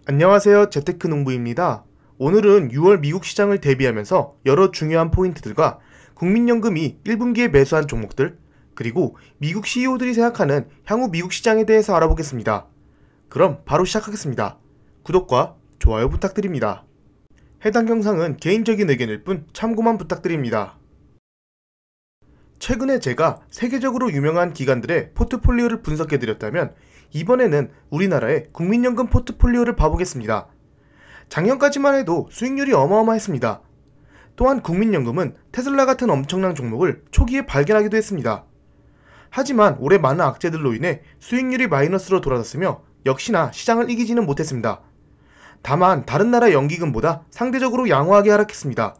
안녕하세요. 재테크농부입니다. 오늘은 6월 미국 시장을 대비하면서 여러 중요한 포인트들과 국민연금이 1분기에 매수한 종목들, 그리고 미국 CEO들이 생각하는 향후 미국 시장에 대해서 알아보겠습니다. 그럼 바로 시작하겠습니다. 구독과 좋아요 부탁드립니다. 해당 영상은 개인적인 의견일 뿐 참고만 부탁드립니다. 최근에 제가 세계적으로 유명한 기관들의 포트폴리오를 분석해드렸다면 이번에는 우리나라의 국민연금 포트폴리오를 봐보겠습니다. 작년까지만 해도 수익률이 어마어마했습니다. 또한 국민연금은 테슬라 같은 엄청난 종목을 초기에 발견하기도 했습니다. 하지만 올해 많은 악재들로 인해 수익률이 마이너스로 돌아섰으며 역시나 시장을 이기지는 못했습니다. 다만 다른 나라 연기금보다 상대적으로 양호하게 하락했습니다.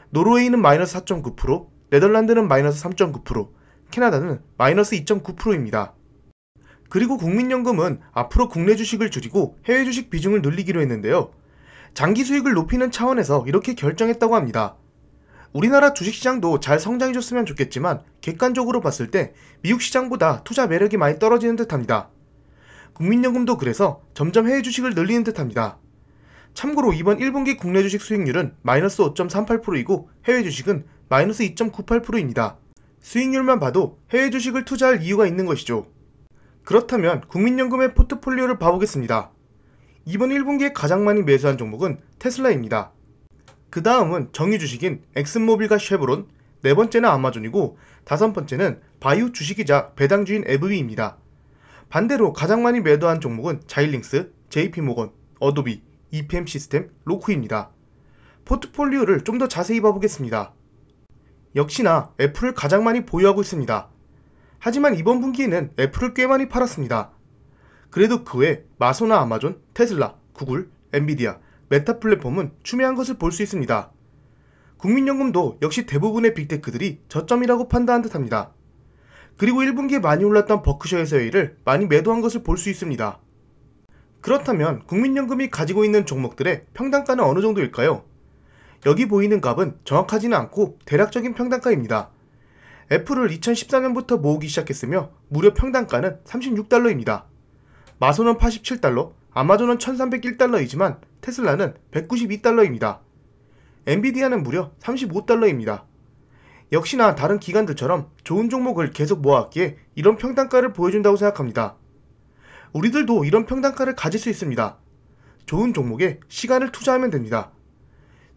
노르웨이는 마이너스 4.9%, 네덜란드는 마이너스 3.9%, 캐나다는 마이너스 2.9%입니다. 그리고 국민연금은 앞으로 국내 주식을 줄이고 해외 주식 비중을 늘리기로 했는데요. 장기 수익을 높이는 차원에서 이렇게 결정했다고 합니다. 우리나라 주식시장도 잘 성장해줬으면 좋겠지만 객관적으로 봤을 때 미국 시장보다 투자 매력이 많이 떨어지는 듯합니다. 국민연금도 그래서 점점 해외 주식을 늘리는 듯합니다. 참고로 이번 1분기 국내 주식 수익률은 마이너스 5.38%이고 해외 주식은 마이너스 2.98%입니다. 수익률만 봐도 해외 주식을 투자할 이유가 있는 것이죠. 그렇다면 국민연금의 포트폴리오를 봐보겠습니다. 이번 1분기에 가장 많이 매수한 종목은 테슬라입니다. 그 다음은 정유주식인 엑슨모빌과 쉐보론, 네 번째는 아마존이고 다섯 번째는 바이오 주식이자 배당주인 에브위입니다. 반대로 가장 많이 매도한 종목은 자일링스, JP모건, 어도비, EPM 시스템, 로쿠입니다. 포트폴리오를 좀 더 자세히 봐보겠습니다. 역시나 애플을 가장 많이 보유하고 있습니다. 하지만 이번 분기에는 애플을 꽤 많이 팔았습니다. 그래도 그 외 마소나 아마존, 테슬라, 구글, 엔비디아, 메타 플랫폼은 추매한 것을 볼 수 있습니다. 국민연금도 역시 대부분의 빅테크들이 저점이라고 판단한 듯합니다. 그리고 1분기에 많이 올랐던 버크셔에서웨이를 많이 매도한 것을 볼 수 있습니다. 그렇다면 국민연금이 가지고 있는 종목들의 평단가는 어느 정도일까요? 여기 보이는 값은 정확하지는 않고 대략적인 평단가입니다. 애플을 2014년부터 모으기 시작했으며 무려 평단가는 36달러입니다. 마소는 87달러, 아마존은 1301달러이지만 테슬라는 192달러입니다. 엔비디아는 무려 35달러입니다. 역시나 다른 기관들처럼 좋은 종목을 계속 모아왔기에 이런 평단가를 보여준다고 생각합니다. 우리들도 이런 평단가를 가질 수 있습니다. 좋은 종목에 시간을 투자하면 됩니다.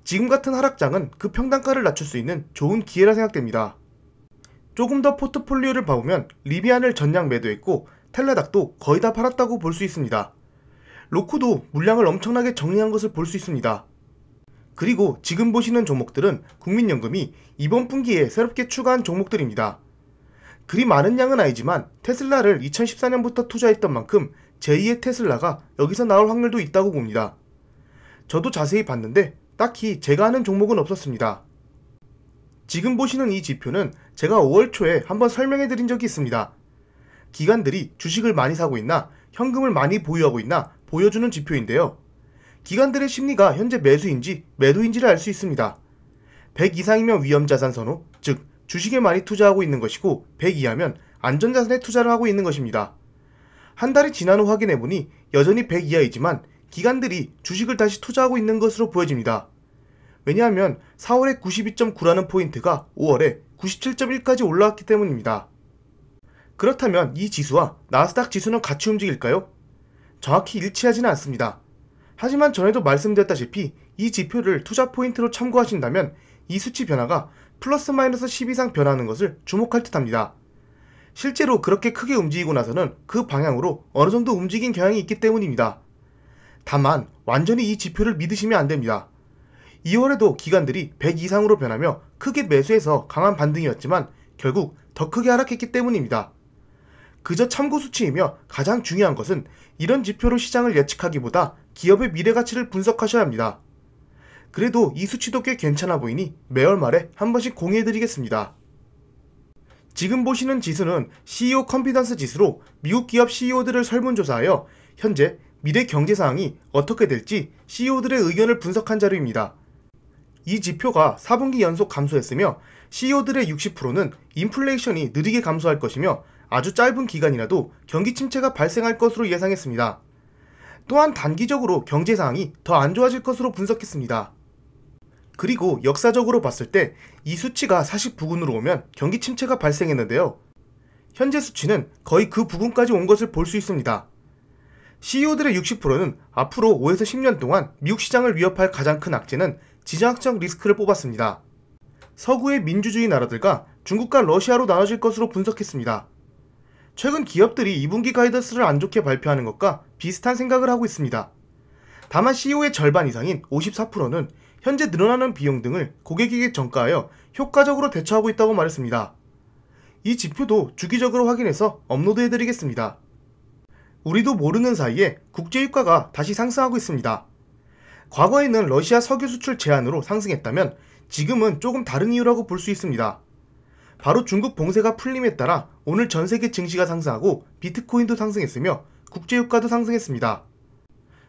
지금 같은 하락장은 그 평단가를 낮출 수 있는 좋은 기회라 생각됩니다. 조금 더 포트폴리오를 봐보면 리비안을 전량 매도했고 텔라닥도 거의 다 팔았다고 볼 수 있습니다. 로쿠도 물량을 엄청나게 정리한 것을 볼 수 있습니다. 그리고 지금 보시는 종목들은 국민연금이 이번 분기에 새롭게 추가한 종목들입니다. 그리 많은 양은 아니지만 테슬라를 2014년부터 투자했던 만큼 제2의 테슬라가 여기서 나올 확률도 있다고 봅니다. 저도 자세히 봤는데 딱히 제가 아는 종목은 없었습니다. 지금 보시는 이 지표는 제가 5월 초에 한번 설명해 드린 적이 있습니다. 기관들이 주식을 많이 사고 있나 현금을 많이 보유하고 있나 보여주는 지표인데요. 기관들의 심리가 현재 매수인지 매도인지를 알 수 있습니다. 100 이상이면 위험자산 선호, 즉 주식에 많이 투자하고 있는 것이고 100 이하면 안전자산에 투자를 하고 있는 것입니다. 한 달이 지난 후 확인해보니 여전히 100 이하이지만 기관들이 주식을 다시 투자하고 있는 것으로 보여집니다. 왜냐하면 4월에 92.9라는 포인트가 5월에 97.1까지 올라왔기 때문입니다. 그렇다면 이 지수와 나스닥 지수는 같이 움직일까요? 정확히 일치하지는 않습니다. 하지만 전에도 말씀드렸다시피 이 지표를 투자 포인트로 참고하신다면 이 수치 변화가 플러스 마이너스 10 이상 변하는 것을 주목할 듯합니다. 실제로 그렇게 크게 움직이고 나서는 그 방향으로 어느 정도 움직인 경향이 있기 때문입니다. 다만 완전히 이 지표를 믿으시면 안됩니다. 2월에도 기관들이 100 이상으로 변하며 크게 매수해서 강한 반등이었지만 결국 더 크게 하락했기 때문입니다. 그저 참고 수치이며 가장 중요한 것은 이런 지표로 시장을 예측하기보다 기업의 미래 가치를 분석하셔야 합니다. 그래도 이 수치도 꽤 괜찮아 보이니 매월 말에 한 번씩 공유해드리겠습니다. 지금 보시는 지수는 CEO 컨피던스 지수로 미국 기업 CEO들을 설문조사하여 현재 미래 경제 상황이 어떻게 될지 CEO들의 의견을 분석한 자료입니다. 이 지표가 4분기 연속 감소했으며 CEO들의 60%는 인플레이션이 느리게 감소할 것이며 아주 짧은 기간이라도 경기 침체가 발생할 것으로 예상했습니다. 또한 단기적으로 경제 상황이 더 안 좋아질 것으로 분석했습니다. 그리고 역사적으로 봤을 때 이 수치가 40 부근으로 오면 경기 침체가 발생했는데요. 현재 수치는 거의 그 부근까지 온 것을 볼 수 있습니다. CEO들의 60%는 앞으로 5에서 10년 동안 미국 시장을 위협할 가장 큰 악재는 지정학적 리스크를 뽑았습니다. 서구의 민주주의 나라들과 중국과 러시아로 나눠질 것으로 분석했습니다. 최근 기업들이 2분기 가이던스를 안 좋게 발표하는 것과 비슷한 생각을 하고 있습니다. 다만 CEO의 절반 이상인 54%는 현재 늘어나는 비용 등을 고객에게 전가하여 효과적으로 대처하고 있다고 말했습니다. 이 지표도 주기적으로 확인해서 업로드해드리겠습니다. 우리도 모르는 사이에 국제유가가 다시 상승하고 있습니다. 과거에는 러시아 석유 수출 제한으로 상승했다면 지금은 조금 다른 이유라고 볼 수 있습니다. 바로 중국 봉쇄가 풀림에 따라 오늘 전세계 증시가 상승하고 비트코인도 상승했으며 국제유가도 상승했습니다.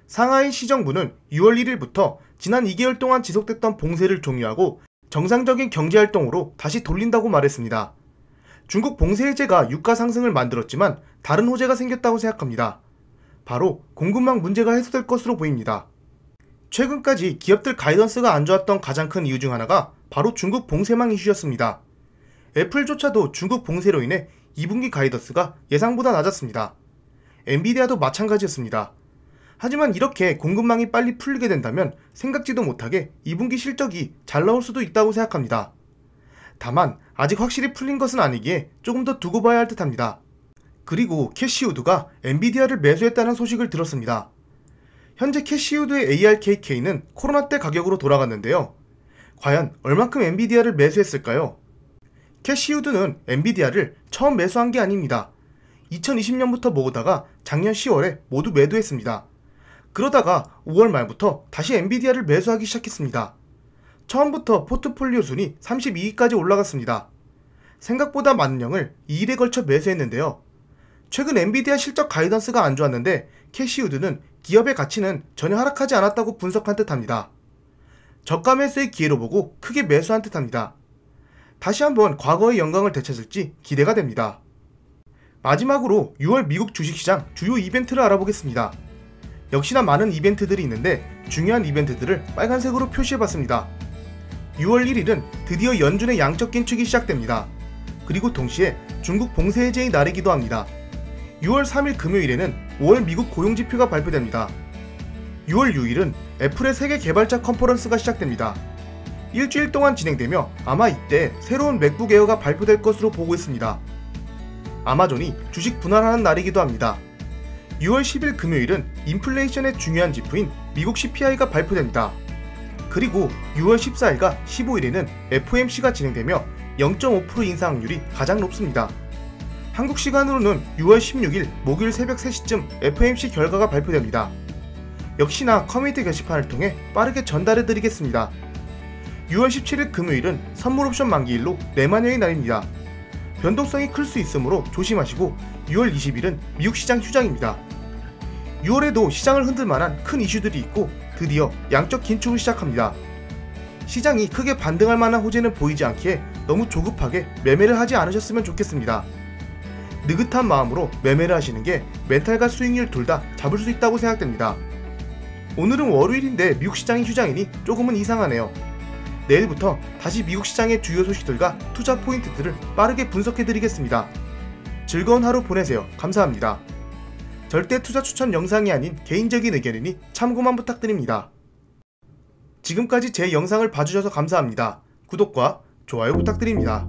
상하이 시정부는 6월 1일부터 지난 2개월 동안 지속됐던 봉쇄를 종료하고 정상적인 경제활동으로 다시 돌린다고 말했습니다. 중국 봉쇄 해제가 유가 상승을 만들었지만 다른 호재가 생겼다고 생각합니다. 바로 공급망 문제가 해소될 것으로 보입니다. 최근까지 기업들 가이던스가 안 좋았던 가장 큰 이유 중 하나가 바로 중국 봉쇄망 이슈였습니다. 애플조차도 중국 봉쇄로 인해 2분기 가이던스가 예상보다 낮았습니다. 엔비디아도 마찬가지였습니다. 하지만 이렇게 공급망이 빨리 풀리게 된다면 생각지도 못하게 2분기 실적이 잘 나올 수도 있다고 생각합니다. 다만 아직 확실히 풀린 것은 아니기에 조금 더 두고 봐야 할 듯합니다. 그리고 캐시우드가 엔비디아를 매수했다는 소식을 들었습니다. 현재 캐시우드의 ARKK는 코로나 때 가격으로 돌아갔는데요. 과연 얼만큼 엔비디아를 매수했을까요? 캐시우드는 엔비디아를 처음 매수한 게 아닙니다. 2020년부터 모으다가 작년 10월에 모두 매도했습니다. 그러다가 5월 말부터 다시 엔비디아를 매수하기 시작했습니다. 처음부터 포트폴리오 순위 32위까지 올라갔습니다. 생각보다 많은 양을 2일에 걸쳐 매수했는데요. 최근 엔비디아 실적 가이던스가 안 좋았는데 캐시우드는 기업의 가치는 전혀 하락하지 않았다고 분석한 듯합니다. 저가 매수의 기회로 보고 크게 매수한 듯합니다. 다시 한번 과거의 영광을 되찾을지 기대가 됩니다. 마지막으로 6월 미국 주식시장 주요 이벤트를 알아보겠습니다. 역시나 많은 이벤트들이 있는데 중요한 이벤트들을 빨간색으로 표시해봤습니다. 6월 1일은 드디어 연준의 양적 긴축이 시작됩니다. 그리고 동시에 중국 봉쇄 해제의 날이기도 합니다. 6월 3일 금요일에는 5월 미국 고용지표가 발표됩니다. 6월 6일은 애플의 세계 개발자 컨퍼런스가 시작됩니다. 일주일 동안 진행되며 아마 이때 새로운 맥북 에어가 발표될 것으로 보고 있습니다. 아마존이 주식 분할하는 날이기도 합니다. 6월 10일 금요일은 인플레이션의 중요한 지표인 미국 CPI가 발표됩니다. 그리고 6월 14일과 15일에는 FOMC가 진행되며 0.5% 인상 확률이 가장 높습니다. 한국 시간으로는 6월 16일 목요일 새벽 3시쯤 FOMC 결과가 발표됩니다. 역시나 커뮤니티 게시판을 통해 빠르게 전달해드리겠습니다. 6월 17일 금요일은 선물 옵션 만기일로 내마녀의 날입니다. 변동성이 클 수 있으므로 조심하시고 6월 20일은 미국 시장 휴장입니다. 6월에도 시장을 흔들 만한 큰 이슈들이 있고 드디어 양적 긴축을 시작합니다. 시장이 크게 반등할 만한 호재는 보이지 않기에 너무 조급하게 매매를 하지 않으셨으면 좋겠습니다. 느긋한 마음으로 매매를 하시는 게 멘탈과 수익률 둘 다 잡을 수 있다고 생각됩니다. 오늘은 월요일인데 미국 시장이 휴장이니 조금은 이상하네요. 내일부터 다시 미국 시장의 주요 소식들과 투자 포인트들을 빠르게 분석해드리겠습니다. 즐거운 하루 보내세요. 감사합니다. 절대 투자 추천 영상이 아닌 개인적인 의견이니 참고만 부탁드립니다. 지금까지 제 영상을 봐주셔서 감사합니다. 구독과 좋아요 부탁드립니다.